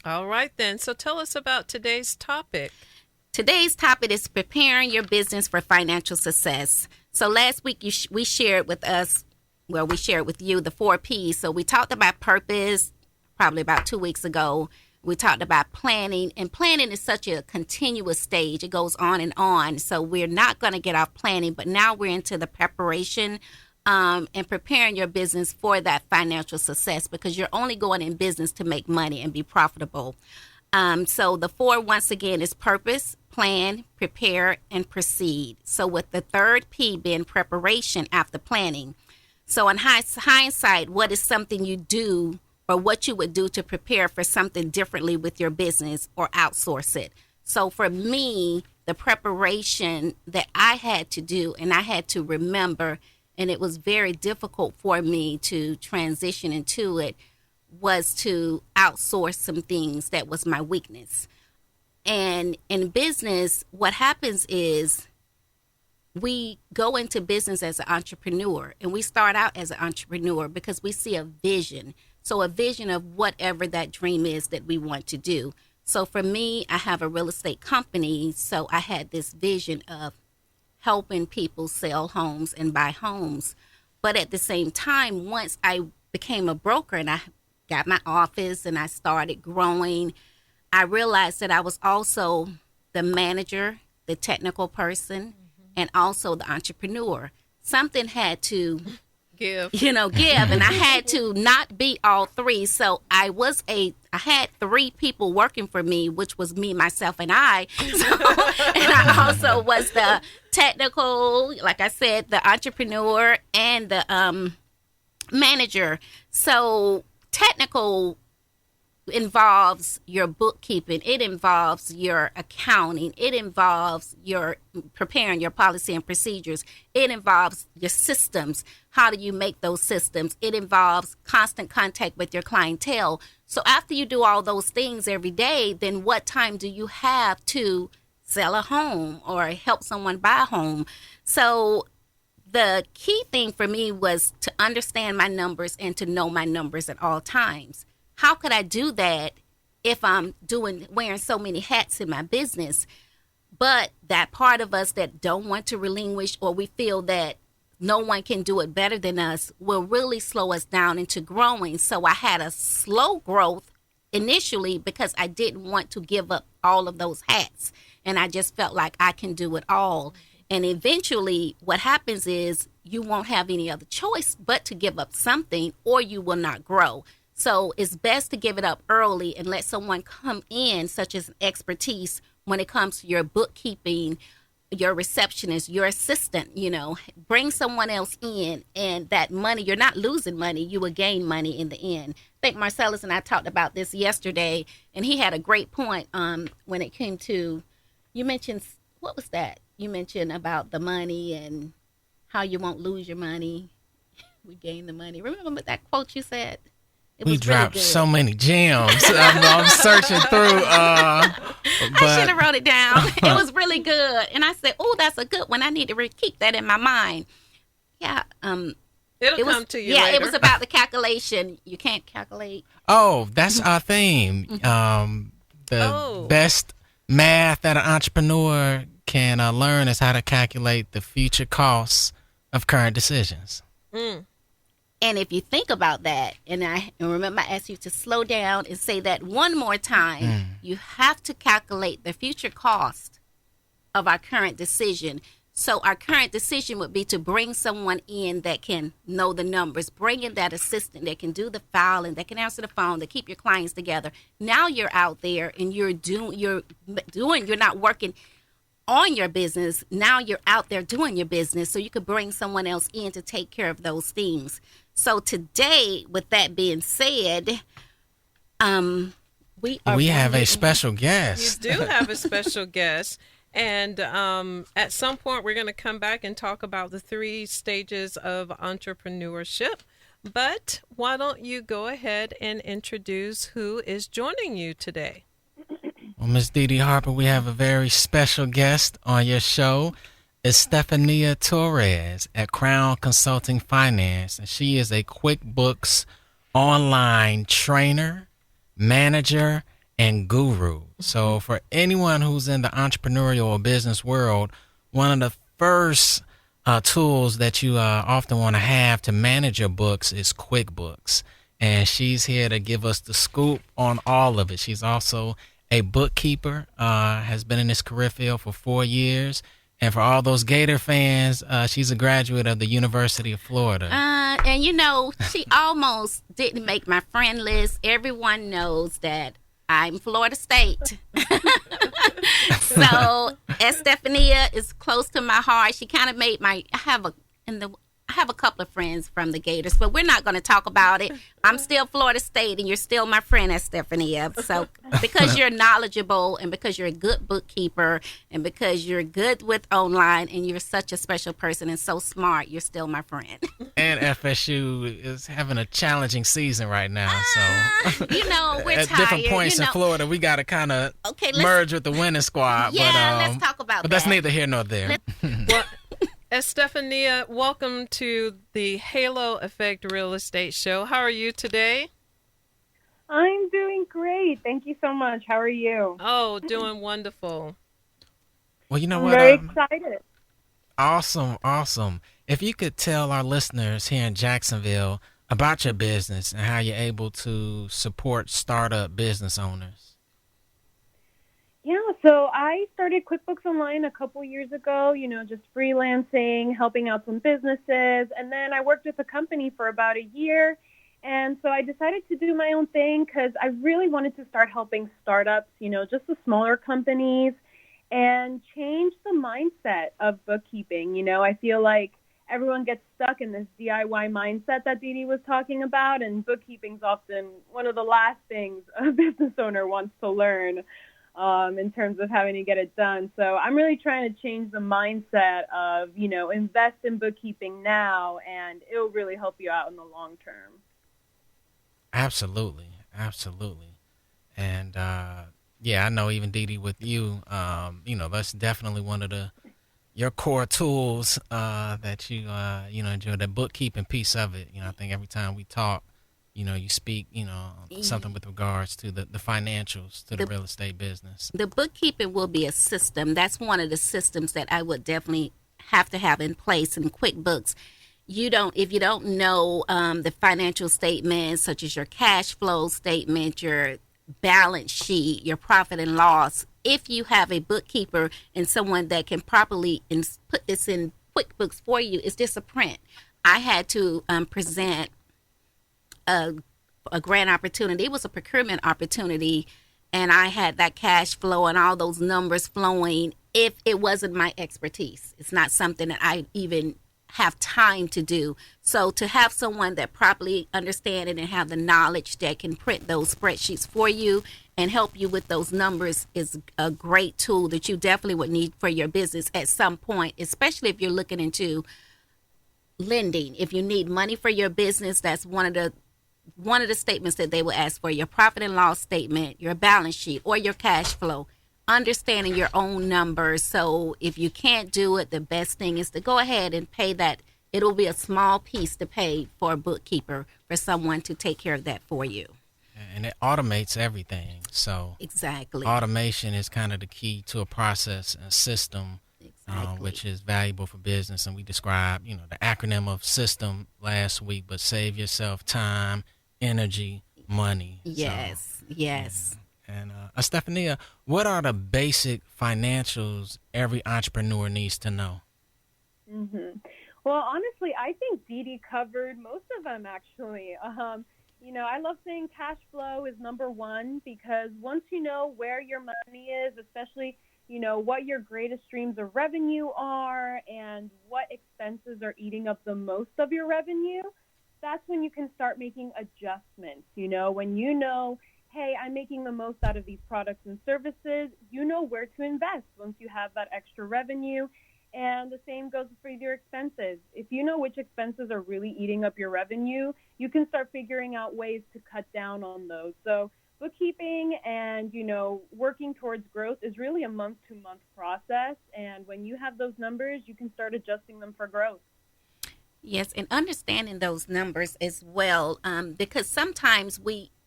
All right, then. So tell us about today's topic. Today's topic is preparing your business for financial success. So last week we shared with us, we shared with you the 4 P's. So we talked about purpose probably about 2 weeks ago. We talked about planning, and planning is such a continuous stage. It goes on and on. So we're not going to get off planning, but now we're into the preparation and preparing your business for that financial success, because you're only going in business to make money and be profitable. So the 4, once again, is purpose, plan, prepare, and proceed. So with the 3rd P being preparation after planning. So in hindsight, what is something you do or what you would do to prepare for something differently with your business or outsource it? So for me, the preparation that I had to do and I had to remember, and it was very difficult for me to transition into it, was to outsource some things that was my weakness. And in business, what happens is we go into business as an entrepreneur, and we start out as an entrepreneur because we see a vision. So a vision of whatever that dream is that we want to do. So for me, I have a real estate company. So I had this vision of helping people sell homes and buy homes. But at the same time, once I became a broker and I got my office and I started growing, I realized that I was also the manager, the technical person, and also the entrepreneur. Something had to give, and I had to not be all 3. So I had 3 people working for me, which was me, myself, and I. So, and I also was the technical, like I said, the entrepreneur and the manager. So technical involves your bookkeeping, it involves your accounting, it involves your preparing your policy and procedures, it involves your systems. How do you make those systems? It involves constant contact with your clientele. So after you do all those things every day, then what time do you have to sell a home or help someone buy a home? So the key thing for me was to understand my numbers and to know my numbers at all times. How could I do that if I'm wearing so many hats in my business? But that part of us that don't want to relinquish, or we feel that no one can do it better than us, will really slow us down into growing. So I had a slow growth initially because I didn't want to give up all of those hats. And I just felt like I can do it all. And eventually what happens is you won't have any other choice but to give up something, or you will not grow. So it's best to give it up early and let someone come in, such as expertise, when it comes to your bookkeeping, your receptionist, your assistant, bring someone else in, and that money, you're not losing money, you will gain money in the end. I think Marcellus and I talked about this yesterday, and he had a great point when it came to, you mentioned, what was that? You mentioned about the money and how you won't lose your money. We gain the money. Remember that quote you said? We dropped really so many gems. I'm searching through. I should have wrote it down. It was really good. And I said, oh, that's a good one. I need to keep that in my mind. Yeah. It'll come to you later. It was about the calculation. You can't calculate. Oh, that's our theme. Best math that an entrepreneur can learn is how to calculate the future costs of current decisions. And if you think about that, and remember I asked you to slow down and say that one more time, you have to calculate the future cost of our current decision. So our current decision would be to bring someone in that can know the numbers, bring in that assistant that can do the filing, that can answer the phone, that keep your clients together. Now you're out there and you're not working on your business. Now you're out there doing your business, so you could bring someone else in to take care of those things. So today, with that being said, we have a special guest. You do have a special guest. And at some point, we're going to come back and talk about the 3 stages of entrepreneurship. But why don't you go ahead and introduce who is joining you today? Well, Ms. Dedee Harper, we have a very special guest on your show, Estefania Torres at Crown Consulting Finance. And she is a QuickBooks online trainer, manager, and guru. So for anyone who's in the entrepreneurial or business world, one of the first tools that you often want to have to manage your books is QuickBooks. And she's here to give us the scoop on all of it. She's also a bookkeeper, has been in this career field for 4 years. And for all those Gator fans, she's a graduate of the University of Florida. And she almost didn't make my friend list. Everyone knows that I'm Florida State. So Estefania is close to my heart. She kind of made I have a couple of friends from the Gators, but we're not going to talk about it. I'm still Florida State, and you're still my friend, Estefania. So because you're knowledgeable and because you're a good bookkeeper and because you're good with online and you're such a special person and so smart, you're still my friend. And FSU is having a challenging season right now. So we're at tired. different points in Florida, we got to kind of merge with the winning squad. Yeah, let's talk about that. But that's neither here nor there. Well, Estefania, welcome to the Halo Effect Real Estate Show. How are you today? I'm doing great. Thank you so much. How are you? Oh, doing wonderful. Well, you know I'm what? very excited. Awesome. If you could tell our listeners here in Jacksonville about your business and how you're able to support startup business owners. Yeah, so I started QuickBooks Online a couple years ago, just freelancing, helping out some businesses. And then I worked with a company for about a year. And so I decided to do my own thing because I really wanted to start helping startups, just the smaller companies, and change the mindset of bookkeeping. I feel like everyone gets stuck in this DIY mindset that Dedee was talking about, and bookkeeping's often one of the last things a business owner wants to learn. In terms of having to get it done. So I'm really trying to change the mindset of, invest in bookkeeping now, and it'll really help you out in the long term. Absolutely. And, I know even Dedee with you, that's definitely one of your core tools that you enjoy, the bookkeeping piece of it. I think every time we talk, you speak, something with regards to the financials, to the real estate business. The bookkeeping will be a system. That's one of the systems that I would definitely have to have in place in QuickBooks. If you don't know the financial statements, such as your cash flow statement, your balance sheet, your profit and loss, if you have a bookkeeper and someone that can properly put this in QuickBooks for you, it's just a print. I had to present a grant opportunity. It was a procurement opportunity, and I had that cash flow and all those numbers flowing. If it wasn't my expertise, it's not something that I even have time to do. So to have someone that properly understand it and have the knowledge that can print those spreadsheets for you and help you with those numbers is a great tool that you definitely would need for your business at some point, especially if you're looking into lending. If you need money for your business, that's one of the statements that they will ask for: your profit and loss statement, your balance sheet, or your cash flow. Understanding your own numbers. So if you can't do it, the best thing is to go ahead and pay that. It'll be a small piece to pay for a bookkeeper, for someone to take care of that for you. And it automates everything. So exactly, automation is kind of the key to a process and system. Exactly. Which is valuable for business. And we described, the acronym of system last week, but save yourself time, energy, money. Yes. Yeah. And Estefania, what are the basic financials every entrepreneur needs to know? Mm-hmm. Well, honestly, I think Dedee covered most of them, actually. I love saying cash flow is number one, because once you know where your money is, especially what your greatest streams of revenue are and what expenses are eating up the most of your revenue, that's when you can start making adjustments. When hey, I'm making the most out of these products and services, where to invest once you have that extra revenue. And the same goes for your expenses. If you know which expenses are really eating up your revenue, you can start figuring out ways to cut down on those. So bookkeeping and, working towards growth is really a month-to-month process. And when you have those numbers, you can start adjusting them for growth. Yes, and understanding those numbers as well, because sometimes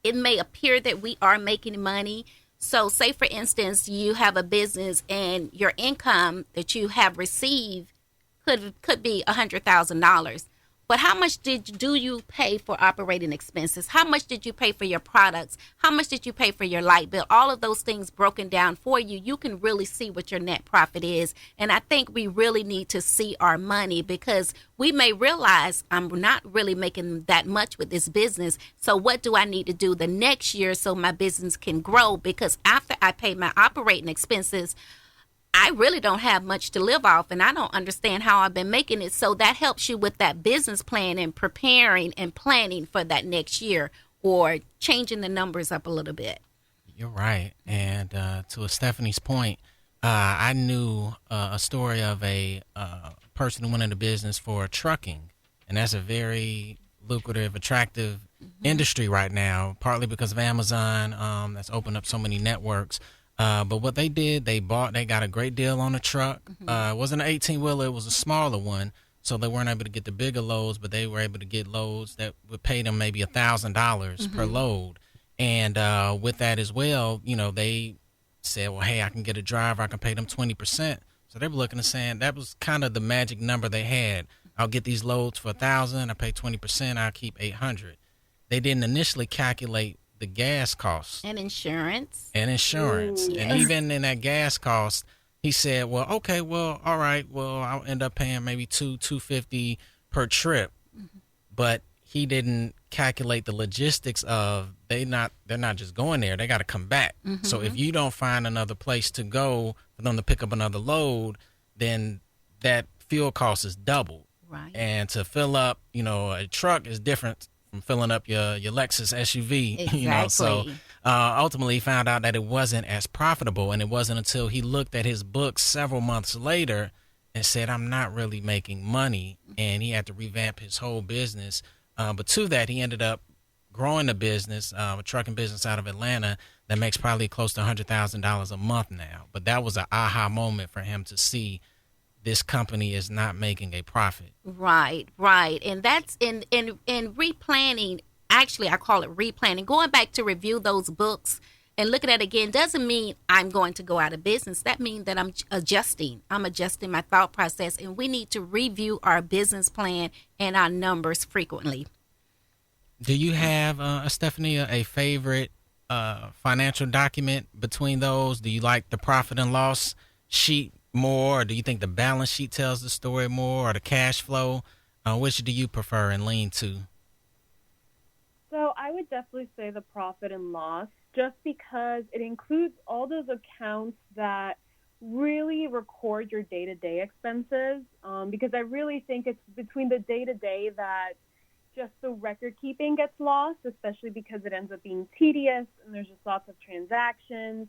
it may appear that we are making money, So say, for instance, you have a business and your income that you have received could be $100,000. But how much do you pay for operating expenses? How much did you pay for your products? How much did you pay for your light bill? All of those things broken down for you, you can really see what your net profit is. And I think we really need to see our money, because we may realize I'm not really making that much with this business. So what do I need to do the next year so my business can grow? Because after I pay my operating expenses, I really don't have much to live off, and I don't understand how I've been making it. So that helps you with that business plan and preparing and planning for that next year, or changing the numbers up a little bit. You're right. And to Stephanie's point, I knew a story of a person who went into business for trucking, and that's a very lucrative, attractive industry right now, partly because of Amazon that's opened up so many networks. But what they did, they got a great deal on a truck. It wasn't an 18-wheeler, it was a smaller one. So they weren't able to get the bigger loads, but they were able to get loads that would pay them maybe $1,000 per load. And with that as well, they said, well, hey, I can get a driver, I can pay them 20%. So they were looking and saying that was kind of the magic number they had. I'll get these loads for $1,000, I pay 20%, I'll keep $800. They didn't initially calculate the gas costs and insurance. Ooh, yes. And even in that gas cost, he said, well, okay, well, all right, well, I'll end up paying maybe $250 per trip. But he didn't calculate the logistics of they're not just going there, they got to come back. So if you don't find another place to go for them to pick up another load, then that fuel cost is doubled. Right. And to fill up, a truck is different from filling up your Lexus SUV. Exactly. So ultimately he found out that it wasn't as profitable, and it wasn't until he looked at his books several months later and said, I'm not really making money, and he had to revamp his whole business. But to that, he ended up growing a business, a trucking business out of Atlanta that makes probably close to $100,000 a month now. But that was an aha moment for him to see this company is not making a profit. Right. And that's in replanning. Actually, I call it replanning. Going back to review those books and looking at it again doesn't mean I'm going to go out of business. That means that I'm adjusting my thought process, and we need to review our business plan and our numbers frequently. Do you have, Estefania, a favorite financial document between those? Do you like the profit and loss sheet more, or do you think the balance sheet tells the story more, or the cash flow? Which do you prefer and lean to? So I would definitely say the profit and loss, just because it includes all those accounts that really record your day-to-day expenses, because I really think it's between the day-to-day that just the record keeping gets lost, especially because it ends up being tedious and there's just lots of transactions.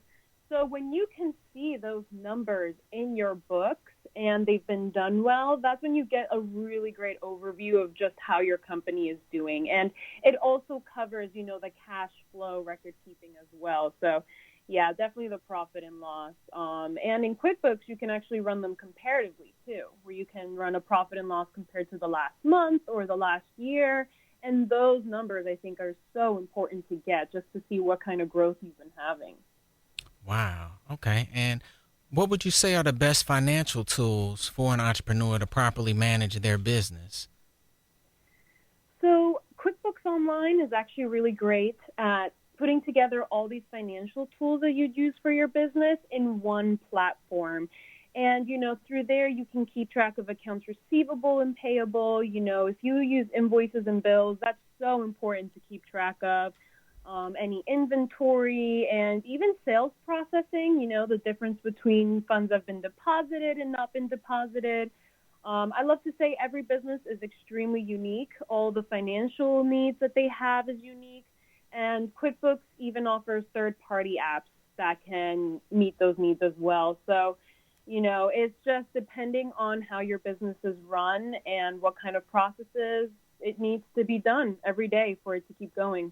So when you can see those numbers in your books and they've been done well, that's when you get a really great overview of just how your company is doing. And it also covers, the cash flow record keeping as well. So yeah, definitely the profit and loss. And in QuickBooks, you can actually run them comparatively too, where you can run a profit and loss compared to the last month or the last year. And those numbers, I think, are so important to get just to see what kind of growth you've been having. Wow. Okay. And what would you say are the best financial tools for an entrepreneur to properly manage their business? So QuickBooks Online is actually really great at putting together all these financial tools that you'd use for your business in one platform. And, through there, you can keep track of accounts receivable and payable. If you use invoices and bills, that's so important to keep track of. Any inventory and even sales processing, the difference between funds that have been deposited and not been deposited. I love to say every business is extremely unique. All the financial needs that they have is unique. And QuickBooks even offers third-party apps that can meet those needs as well. So, it's just depending on how your business is run and what kind of processes it needs to be done every day for it to keep going.